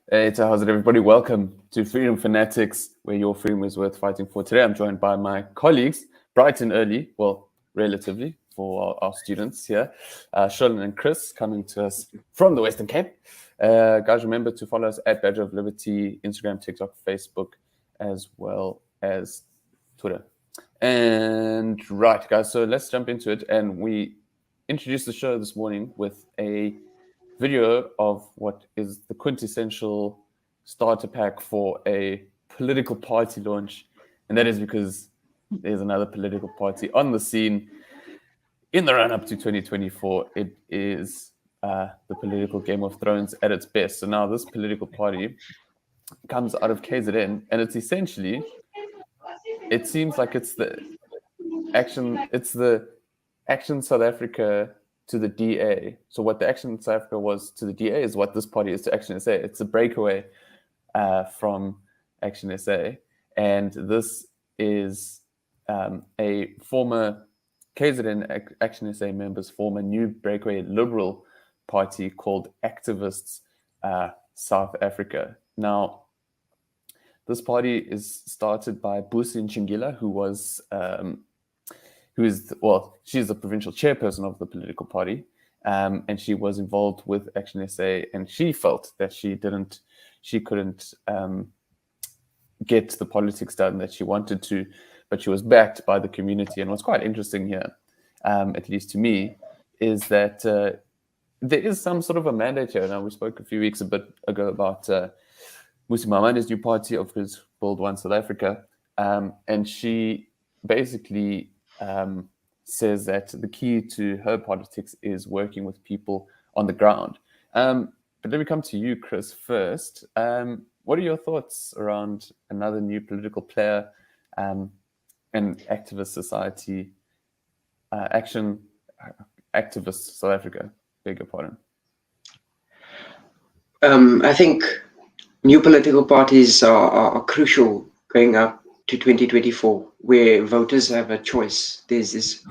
Hey, so how's it, everybody? Welcome to Freedom FANatics, where your freedom is worth fighting for. Today, I'm joined by my colleagues, bright and early, well, relatively, for our students here, Sherlyn and Chris, coming to us from the Western Cape. Guys, remember to follow us at Badger of Liberty, Instagram, TikTok, Facebook, as well as Twitter. And right, guys, so let's jump into it. And we introduced the show this morning with a video of what is the quintessential starter pack for a political party launch. And that is because there's another political party on the scene in the run-up to 2024. It is the political Game of Thrones at its best. So now this political party comes out of KZN, and it's essentially, it seems like it's the Action South Africa to the DA. So what the Action South Africa was to the DA is what this party is to Action SA. It's a breakaway from Action SA. And this is a former KZN Action SA members form a new breakaway liberal party called Activists South Africa. Now, this party is started by Busi Nchingila, she's the provincial chairperson of the political party, and she was involved with Action SA, and she felt that she couldn't get the politics done that she wanted to, but she was backed by the community. And what's quite interesting here, at least to me, is that there is some sort of a mandate here. Now, we spoke a few weeks ago about Musi Maimani's new party, of course, Build One South Africa, and she basically says that the key to her politics is working with people on the ground. But let me come to you, Chris, first. What are your thoughts around another new political player and activist society, Activist South Africa? Beg your pardon. I think new political parties are crucial going up to 2024, where voters have a choice. There's this,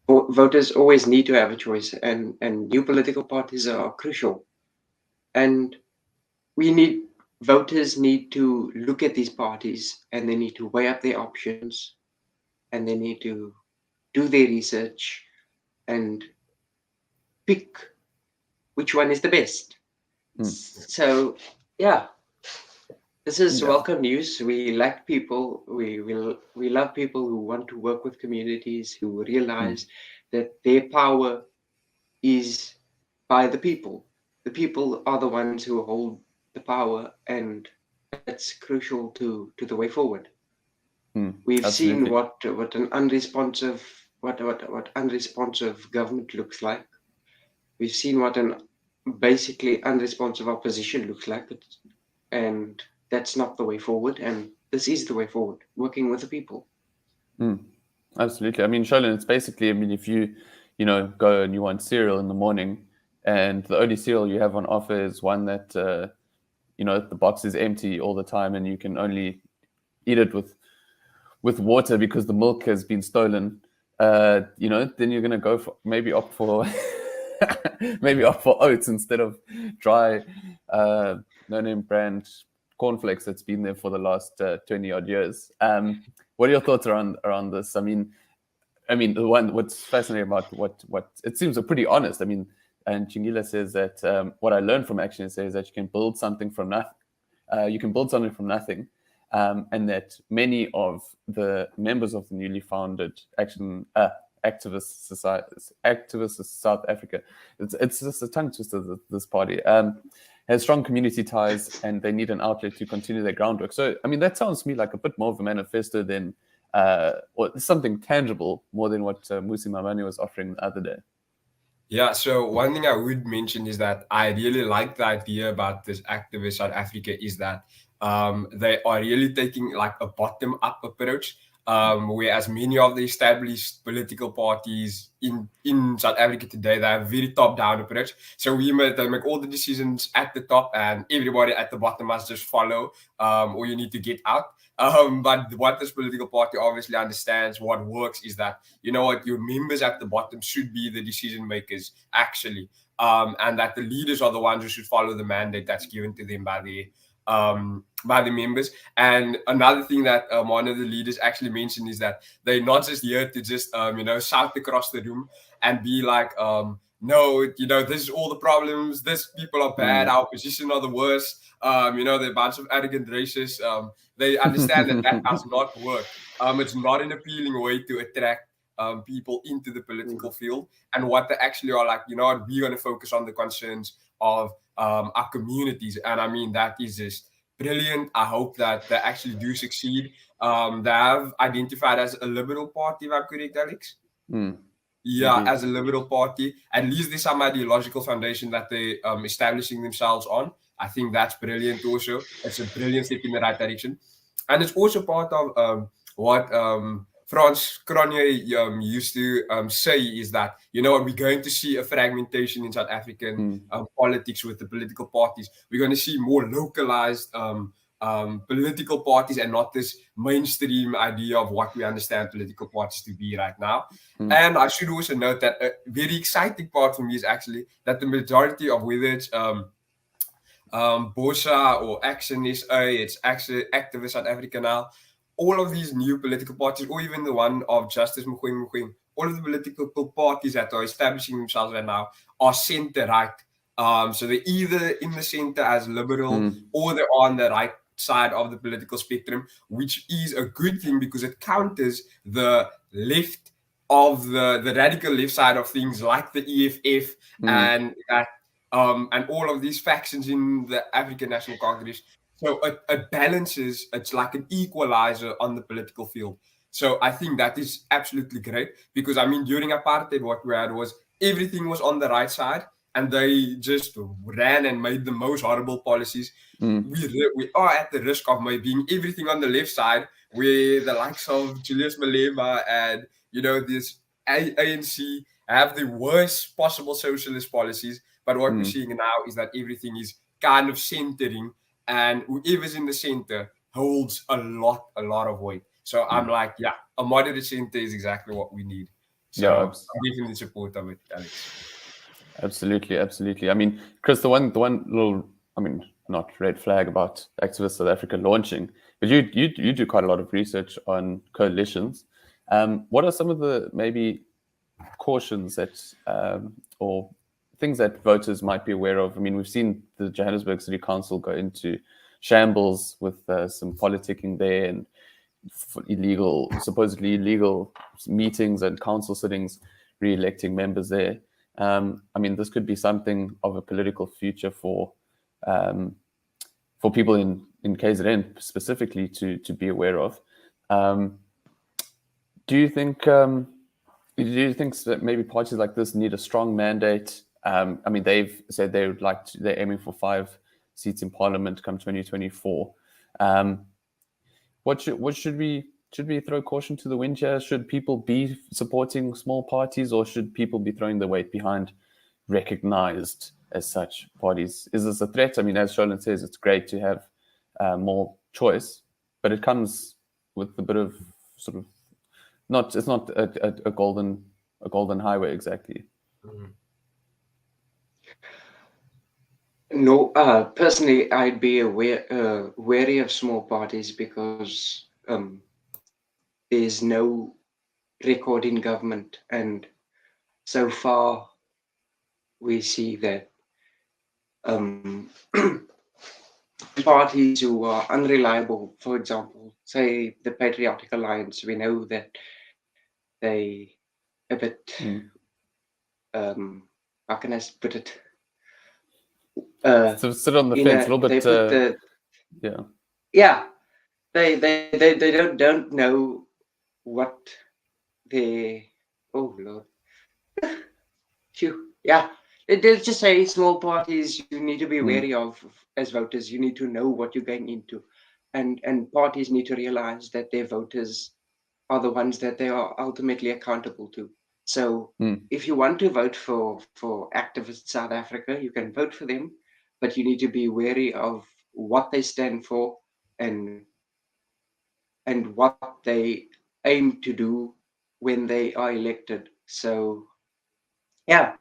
voters always need to have a choice, and new political parties are crucial. And voters need to look at these parties, and they need to weigh up their options, and they need to do their research and pick which one is the best. So, yeah. This is welcome news. We like people. We love people who want to work with communities, who realize that their power is by the people. The people are the ones who hold the power, and that's crucial to the way forward. We've seen what an unresponsive government looks like. We've seen what an basically unresponsive opposition looks like, and that's not the way forward, and this is the way forward, working with the people. Absolutely. I mean, Sherlyn, it's basically, I mean, if you go and you want cereal in the morning, and the only cereal you have on offer is one that, the box is empty all the time, and you can only eat it with water because the milk has been stolen, then you're going to go for, maybe opt for oats instead of dry, no-name brand cornflakes that's been there for the last 20 odd years. What are your thoughts around this? I mean, what's fascinating about what it seems pretty honest. I mean, and Chingila says that what I learned from Action SA is that you can build something from nothing. And that many of the members of the newly founded Activist South Africa, it's just a tongue twister, this party, has strong community ties, and they need an outlet to continue their groundwork. So, I mean, that sounds to me like a bit more of a manifesto than, or something tangible more than what Musi Maimani was offering the other day. Yeah, so one thing I would mention is that I really like the idea about this Activist South Africa is that they are really taking like a bottom-up approach. whereas many of the established political parties in South Africa today, they have a very top-down approach. So they make all the decisions at the top, and everybody at the bottom must just follow, or you need to get out. But what this political party obviously understands, what works is that, you know what, your members at the bottom should be the decision makers, actually. And that the leaders are the ones who should follow the mandate that's given to them by the members. And another thing that one of the leaders actually mentioned is that they're not just here to just shout across the room and be like, no, this is all the problems, this people are bad, our opposition are the worst, they're a bunch of arrogant racists. They understand that does not work. It's not an appealing way to attract people into the political field. And what they actually are like, you know what, we're going to focus on the concerns of our communities. And I mean, that is just brilliant. I hope that they actually do succeed. They have identified as a liberal party, if I'm correct, Alex? Yeah, as a liberal party. At least there's some ideological foundation that they're establishing themselves on. I think that's brilliant also. It's a brilliant step in the right direction. And it's also part of what Frans Cronje used to say, is that, you know, we're going to see a fragmentation in South African politics with the political parties. We're going to see more localized political parties and not this mainstream idea of what we understand political parties to be right now. And I should also note that a very exciting part for me is actually that the majority of, whether it's BOSA or Action SA, it's actually Activist South Africa now, all of these new political parties, or even the one of Justice Mogoeng, all of the political parties that are establishing themselves right now are center-right. So they're either in the center as liberal or they're on the right side of the political spectrum, which is a good thing because it counters the left of the radical left side of things, like the EFF and all of these factions in the African National Congress. So it balances, it's like an equalizer on the political field. So I think that is absolutely great, because I mean, during apartheid, what we had was everything was on the right side, and they just ran and made the most horrible policies. We are at the risk of being everything on the left side, where the likes of Julius Malema and, you know, this ANC have the worst possible socialist policies. But what we're seeing now is that everything is kind of centering, and whoever's in the center holds a lot of weight. So I'm like, yeah, a moderate center is exactly what we need. So I'm definitely in support of it, Alex. Absolutely. I mean, Chris, the one little, I mean, not red flag about Activist South Africa launching, but you do quite a lot of research on coalitions. What are some of the maybe cautions that or things that voters might be aware of? I mean, we've seen the Johannesburg City Council go into shambles with some politicking there and supposedly illegal meetings and council sittings, re-electing members there. I mean, this could be something of a political future for people in KZN specifically to be aware of. Do you think that maybe parties like this need a strong mandate? I mean, they've said they're aiming for 5 seats in Parliament come 2024. What should we throw caution to the wind here? Should people be supporting small parties, or should people be throwing the weight behind recognized as such parties? Is this a threat? I mean, as Sholin says, it's great to have more choice, but it comes with a bit of sort of it's not a golden highway exactly. No, personally, I'd be wary of small parties because there's no record in government, and so far we see that parties who are unreliable, for example, say the Patriotic Alliance, we know that they a bit how can I put it? So sit on the fence a little bit. They don't know what they. Oh Lord, they'll just say small parties you need to be wary of as voters. You need to know what you're going into, and parties need to realize that their voters are the ones that they are ultimately accountable to. So Mm. if you want to vote for activist South Africa, you can vote for them, but you need to be wary of what they stand for and what they aim to do when they are elected. So yeah.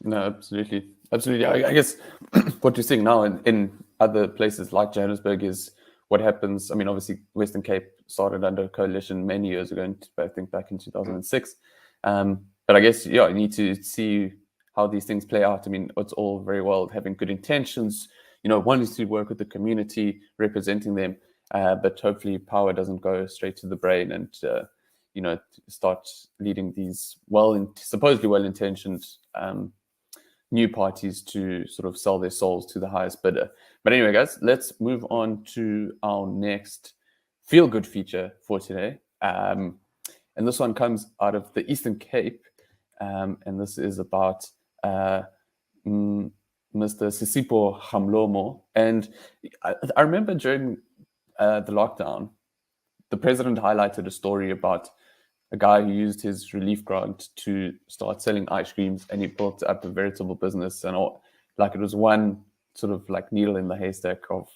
No, absolutely. Absolutely. I guess what you're seeing now in other places like Johannesburg is what happens. I mean, obviously, Western Cape started under a coalition many years ago, I think back in 2006. But I guess, yeah, you need to see how these things play out. I mean, it's all very well having good intentions, wanting to work with the community, representing them, but hopefully power doesn't go straight to the brain and, start leading these supposedly well-intentioned new parties to sort of sell their souls to the highest bidder. But anyway, guys, let's move on to our next feel-good feature for today. And this one comes out of the Eastern Cape. And this is about Mr. Sisipo Hamlomo. And I remember during the lockdown, the president highlighted a story about a guy who used his relief grant to start selling ice creams, and he built up a veritable business. And like it was one sort of like needle in the haystack of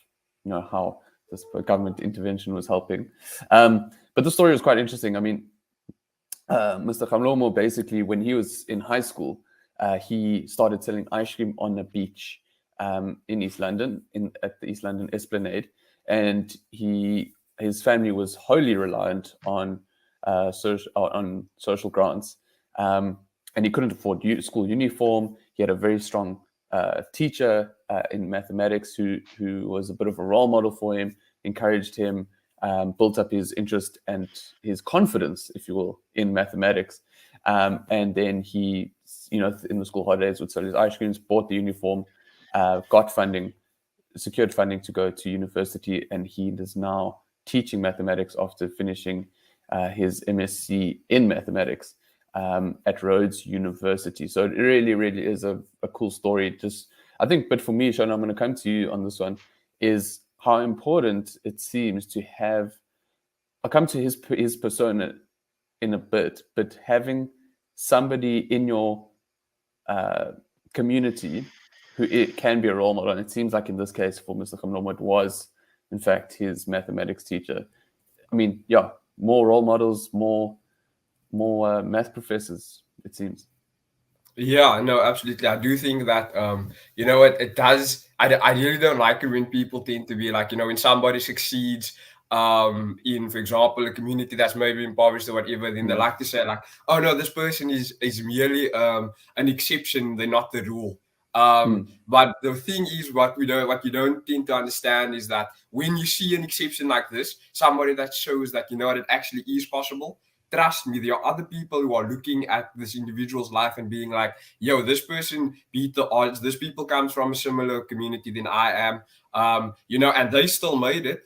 how this government intervention was helping. But the story was quite interesting. I mean, Mr. Hamlomo, basically, when he was in high school, he started selling ice cream on the beach in East London, at the East London Esplanade, and his family was wholly reliant on social grants, and he couldn't afford school uniform. He had a very strong teacher in mathematics who was a bit of a role model for him, encouraged him, built up his interest and his confidence, if you will, in mathematics. And then he, in the school holidays would sell his ice creams, bought the uniform, got funding, secured funding to go to university, and he is now teaching mathematics after finishing his MSc in mathematics at Rhodes University. So it really, really is a cool story. I think, but for me, Sean, I'm going to come to you on this one, is how important it seems to have, I'll come to his persona in a bit, but having somebody in your community who it can be a role model. And it seems like in this case for Mr. Hamlomo, it was, in fact, his mathematics teacher. I mean, yeah, more role models, more math professors, it seems. Yeah, no, absolutely. I do think that, it does. I really don't like it when people tend to be like, when somebody succeeds in, for example, a community that's maybe impoverished or whatever, then they like to say like, oh no, this person is merely an exception, they're not the rule. But the thing is, what you don't tend to understand is that when you see an exception like this, somebody that shows that, it actually is possible, trust me, there are other people who are looking at this individual's life and being like, yo, this person beat the odds. This people comes from a similar community than I am. And they still made it.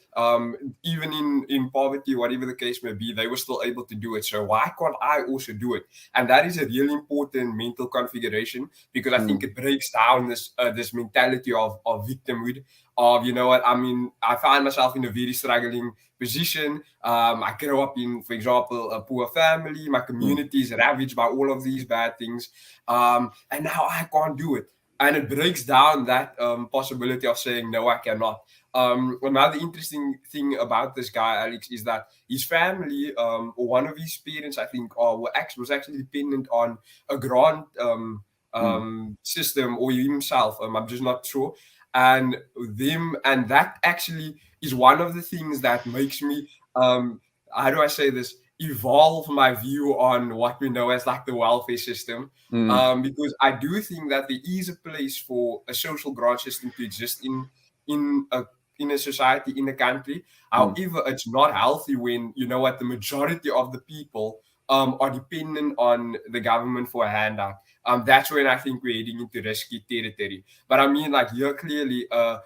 Even in poverty, whatever the case may be, they were still able to do it. So why can't I also do it? And that is a really important mental configuration, because I think it breaks down this mentality of victimhood. Of, I find myself in a very struggling position. I grew up in, for example, a poor family. My community is ravaged by all of these bad things. And now I can't do it. And it breaks down that possibility of saying, no, I cannot. Another interesting thing about this guy, Alex, is that his family, or one of his parents, I think, was actually dependent on a grant system, or himself. I'm just not sure. And that actually is one of the things that makes me, how do I say this, evolve my view on what we know as like the welfare system. Because I do think that there is a place for a social grant system to exist in a society, in a country. However, it's not healthy when, the majority of the people are dependent on the government for a handout. That's when I think we're heading into risky territory. But I mean, like, here clearly a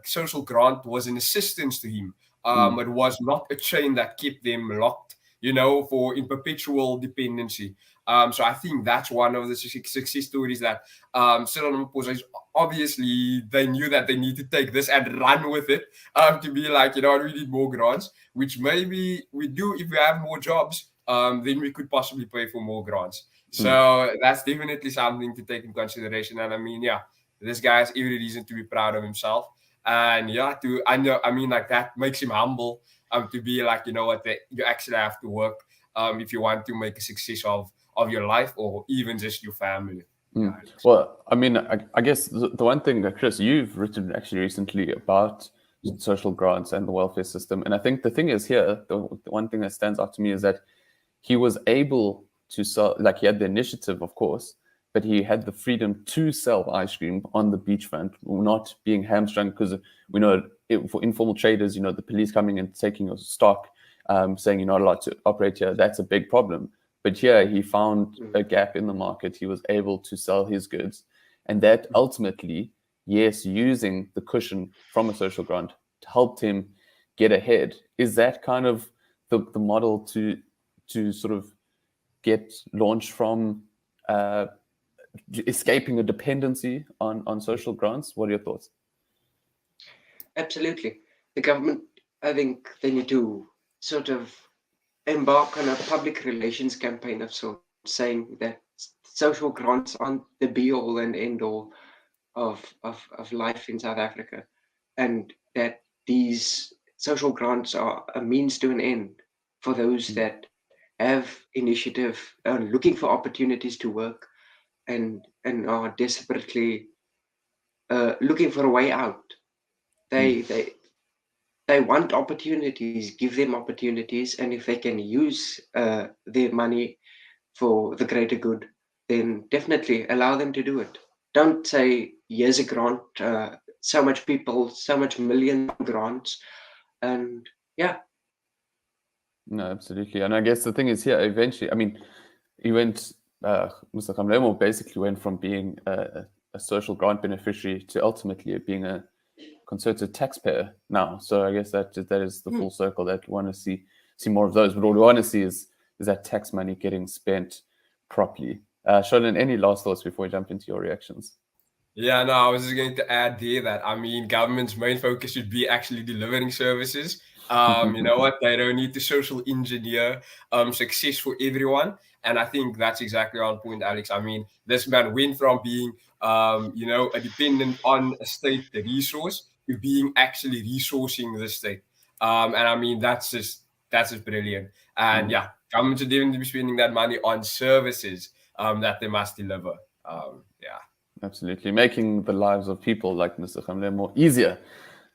social grant was an assistance to him. It was not a chain that kept them locked, in perpetual dependency. So I think that's one of the success stories that Cyril Ramaphosa, obviously they knew that they need to take this and run with it, to be like, you know what, we need more grants, which maybe we do if we have more jobs, then we could possibly pay for more grants. So that's definitely something to take in consideration. And I mean, yeah, this guy has every reason to be proud of himself. And yeah, I mean, like that makes him humble, to be like, you know what, you actually have to work, if you want to make a success of your life or even just your family. Well, I mean, I guess the one thing that, Chris, you've written actually recently about social grants and the welfare system. And I think the thing is here, the one thing that stands out to me is that he was able to sell, like he had the initiative, of course, but he had the freedom to sell ice cream on the beachfront, not being hamstrung, because we know for informal traders, you know, the police coming and taking your stock, saying you're not allowed to operate here, that's a big problem. But here he found a gap in the market. He was able to sell his goods. And that ultimately, yes, using the cushion from a social grant helped him get ahead. Is that kind of the model to sort of get launched from escaping a dependency on social grants? What are your thoughts? Absolutely. The government, I think they need to sort of embark on a public relations campaign of sorts, saying that social grants aren't the be all and end all of life in South Africa, and that these social grants are a means to an end for those that have initiative, looking for opportunities to work, and are desperately looking for a way out. They want opportunities, give them opportunities, and if they can use their money for the greater good, then definitely allow them to do it. Don't say, here's a grant, so much people, so much million grants, and yeah. No, absolutely. And I guess the thing is here, eventually, I mean, he went, Mr. Hamlomo basically went from being a social grant beneficiary to ultimately being a concerted taxpayer now. So I guess that is the full circle that we want to see more of those. But what we want to see is that tax money getting spent properly. Sheldon, any last thoughts before we jump into your reactions? Yeah, no, I was just going to add there that, I mean, government's main focus should be actually delivering services. You know what? They don't need to social engineer success for everyone. And I think that's exactly on point, Alex. I mean, this man went from being, you know, a dependent on a state resource to being actually resourcing the state. And I mean, that's just brilliant. And yeah, government should definitely be spending that money on services that they must deliver. Yeah. Absolutely. Making the lives of people like Mr. Hamlomo easier.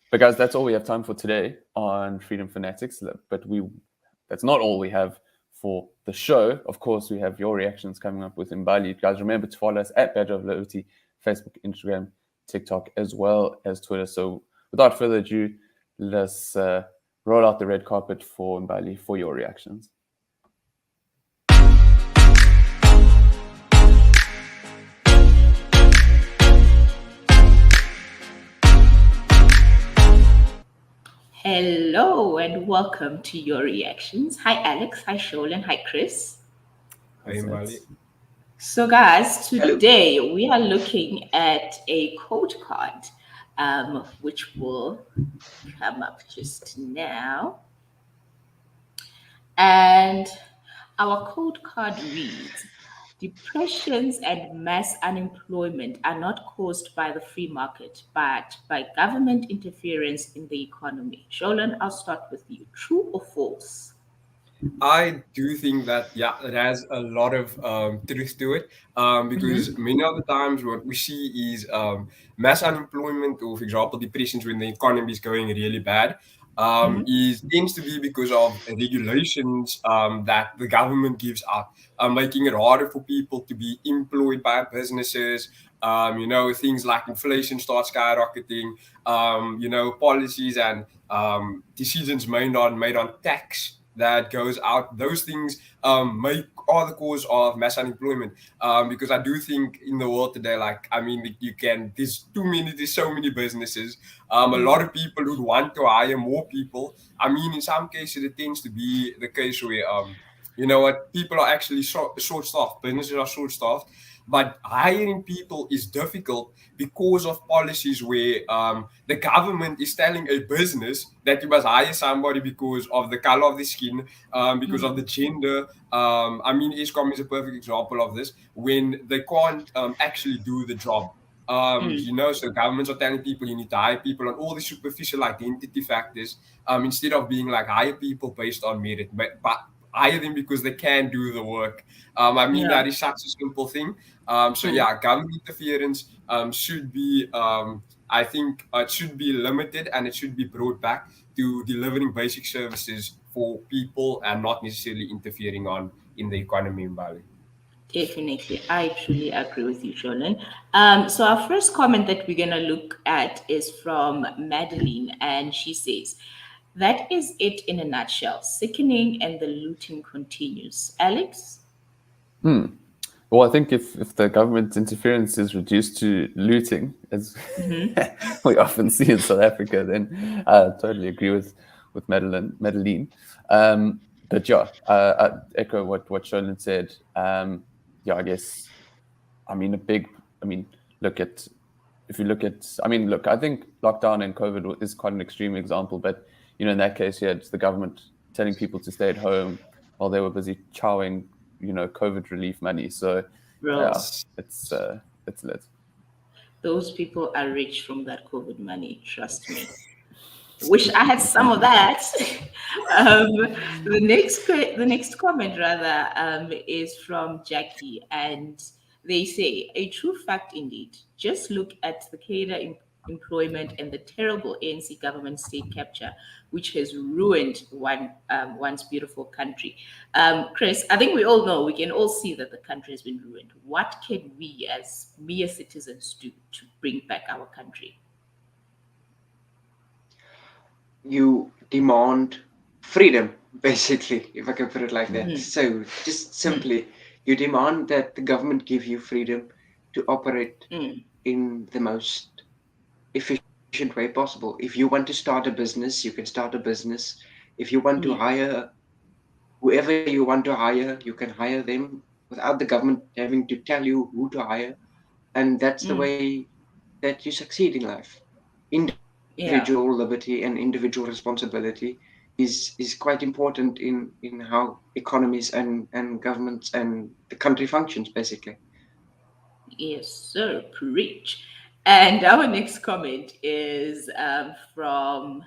But guys, that's all we have time for today on Freedom FANatics. But that's not all we have for the show. Of course, we have your reactions coming up with Mbali. Guys, remember to follow us at Badge of Liberty, Facebook, Instagram, TikTok, as well as Twitter. So without further ado, let's roll out the red carpet for Mbali for your reactions. Hello and welcome to your reactions. Hi Alex, hi Sholan, hi Chris. Hi, Mbali. So guys, today we are looking at a code card, which will come up just now. And our code card reads, depressions and mass unemployment are not caused by the free market, but by government interference in the economy. Sholan, I'll start with you. True or false? I do think that, yeah, it has a lot of truth to it, because many of the times what we see is mass unemployment, or for example depressions when the economy is going really bad, tends to be because of regulations that the government gives out, making it harder for people to be employed by businesses. You know, things like inflation starts skyrocketing. You know, policies and decisions made on tax that goes out. Those things are the cause of mass unemployment. Because I do think in the world today, like, I mean, there's so many businesses, a lot of people who want to hire more people. I mean, in some cases, it tends to be the case where you know what, people are actually short-staffed, businesses are short-staffed, but hiring people is difficult because of policies where the government is telling a business that you must hire somebody because of the color of the skin, because of the gender. I mean, ESCOM is a perfect example of this, when they can't actually do the job. You know, so governments are telling people you need to hire people on all the superficial identity factors, instead of being like, hire people based on merit, but hire them because they can do the work. I mean, that is such a simple thing. So yeah, government interference should be, I think, it should be limited, and it should be brought back to delivering basic services for people and not necessarily interfering in the economy in Bali. Definitely. I truly agree with you, Sholan. So our first comment that we're going to look at is from Madeline, and she says, that is it in a nutshell. Sickening and the looting continues. Alex? Well, I think if the government interference is reduced to looting, as we often see in South Africa, then I totally agree with Madeline. But yeah, I echo what Sholan said. Yeah, I guess, I mean, look, I think lockdown and COVID is quite an extreme example, but, you know, in that case, yeah, it's the government telling people to stay at home while they were busy chowing, you know, COVID relief money. So, Bro, yeah, it's lit. those people are rich from that COVID money, trust me. Wish I had some of that. The next comment rather is from Jackie, and they say a true fact indeed. Just look at the cadre employment and the terrible ANC government state capture, which has ruined one's beautiful country. Chris, I think we all know, we can all see that the country has been ruined. What can we as mere citizens do to bring back our country? You demand freedom, basically, if I can put it like that. So just simply, you demand that the government give you freedom to operate in the most efficient way possible. If you want to start a business, you can start a business. If you want to hire whoever you want to hire, you can hire them without the government having to tell you who to hire. And that's the way that you succeed in life. Individual liberty and individual responsibility is quite important in how economies and governments and the country functions, basically. Yes, sir. Preach. And our next comment is from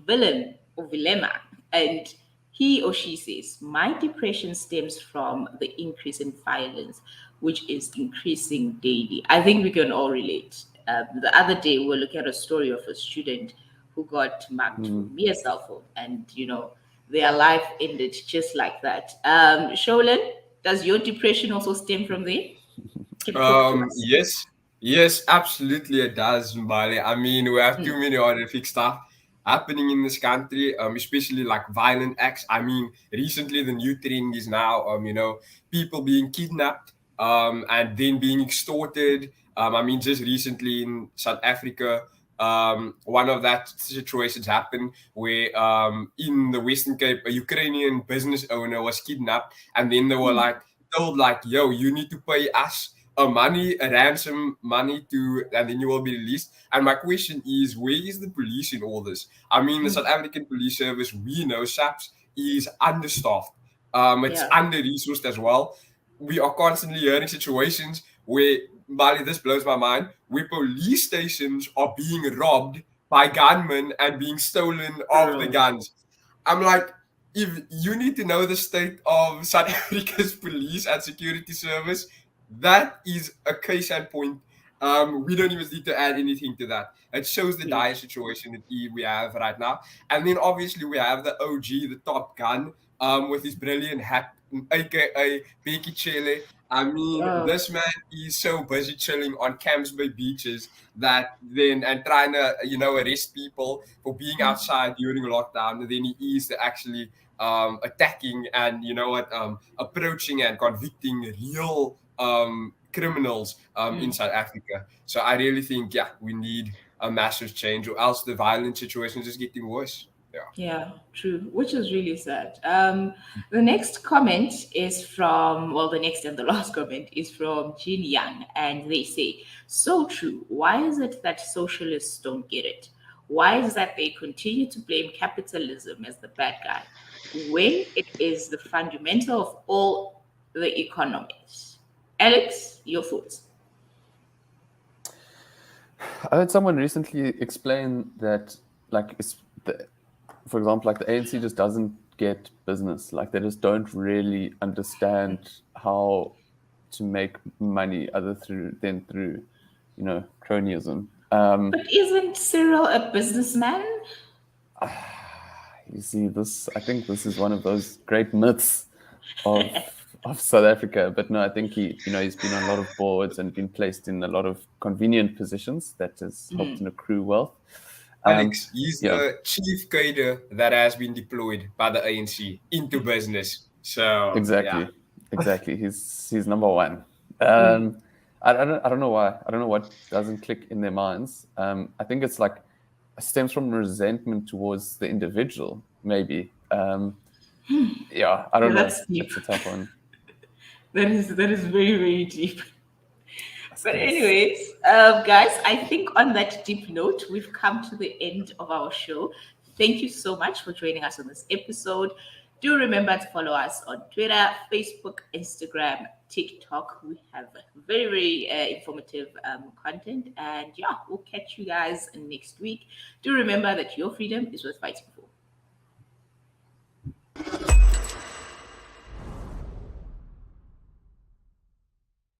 Willem or Vilema. And he or she says, my depression stems from the increase in violence, which is increasing daily. I think we can all relate. The other day, we were looking at a story of a student who got mugged for mere cell phone, and, you know, their life ended just like that. Sholan, does your depression also stem from there? Yes, absolutely it does, Mbali. I mean, we have too many horrific stuff happening in this country, especially like violent acts. I mean, recently the new trend is now, you know, people being kidnapped, and then being extorted. I mean, just recently in South Africa, one of that situations happened where, in the Western Cape, a Ukrainian business owner was kidnapped, and then they were like told like, yo, you need to pay us a ransom money and then you will be released. And my question is, where is the police in all this? I mean, the South African police service, we know, SAPS, is understaffed. It's under-resourced as well. We are constantly hearing situations where, Bali, this blows my mind, where police stations are being robbed by gunmen and being stolen of the guns. I'm like, if you need to know the state of South Africa's police and security service, that is a case in point. We don't even need to add anything to that. It shows the dire situation that we have right now. And then obviously we have the OG, the Top Gun, with his brilliant hat, aka Becky Chele. I mean, this man is so busy chilling on Camps Bay beaches and trying to, you know, arrest people for being outside during lockdown. And then he is actually attacking and, you know what, approaching and convicting real criminals in South Africa. So I really think, we need a massive change, or else the violent situation is just getting worse. Yeah, true, which is really sad. The next comment is from, well, the next and the last comment is from Jin Yang, and they say, so true. Why is it that socialists don't get it? Why is that they continue to blame capitalism as the bad guy when it is the fundamental of all the economies? Alex, your thoughts? I heard someone recently explain that, like, for example, like the ANC just doesn't get business. Like they just don't really understand how to make money other than through, cronyism. But isn't Cyril a businessman? You see, I think this is one of those great myths of South Africa. But no, I think he's been on a lot of boards and been placed in a lot of convenient positions that has helped him accrue wealth. Alex, he's the chief cadre that has been deployed by the ANC into business. So exactly. He's number one. I don't know why. I don't know what doesn't click in their minds. I think it's like stems from resentment towards the individual, maybe. Yeah, I don't know. That's deep. That's a tough one. That is very, very deep. But anyways, guys, I think on that deep note, we've come to the end of our show. Thank you so much for joining us on this episode. Do remember to follow us on Twitter, Facebook, Instagram, TikTok. We have very, very informative content. And yeah, we'll catch you guys next week. Do remember that your freedom is worth fighting for.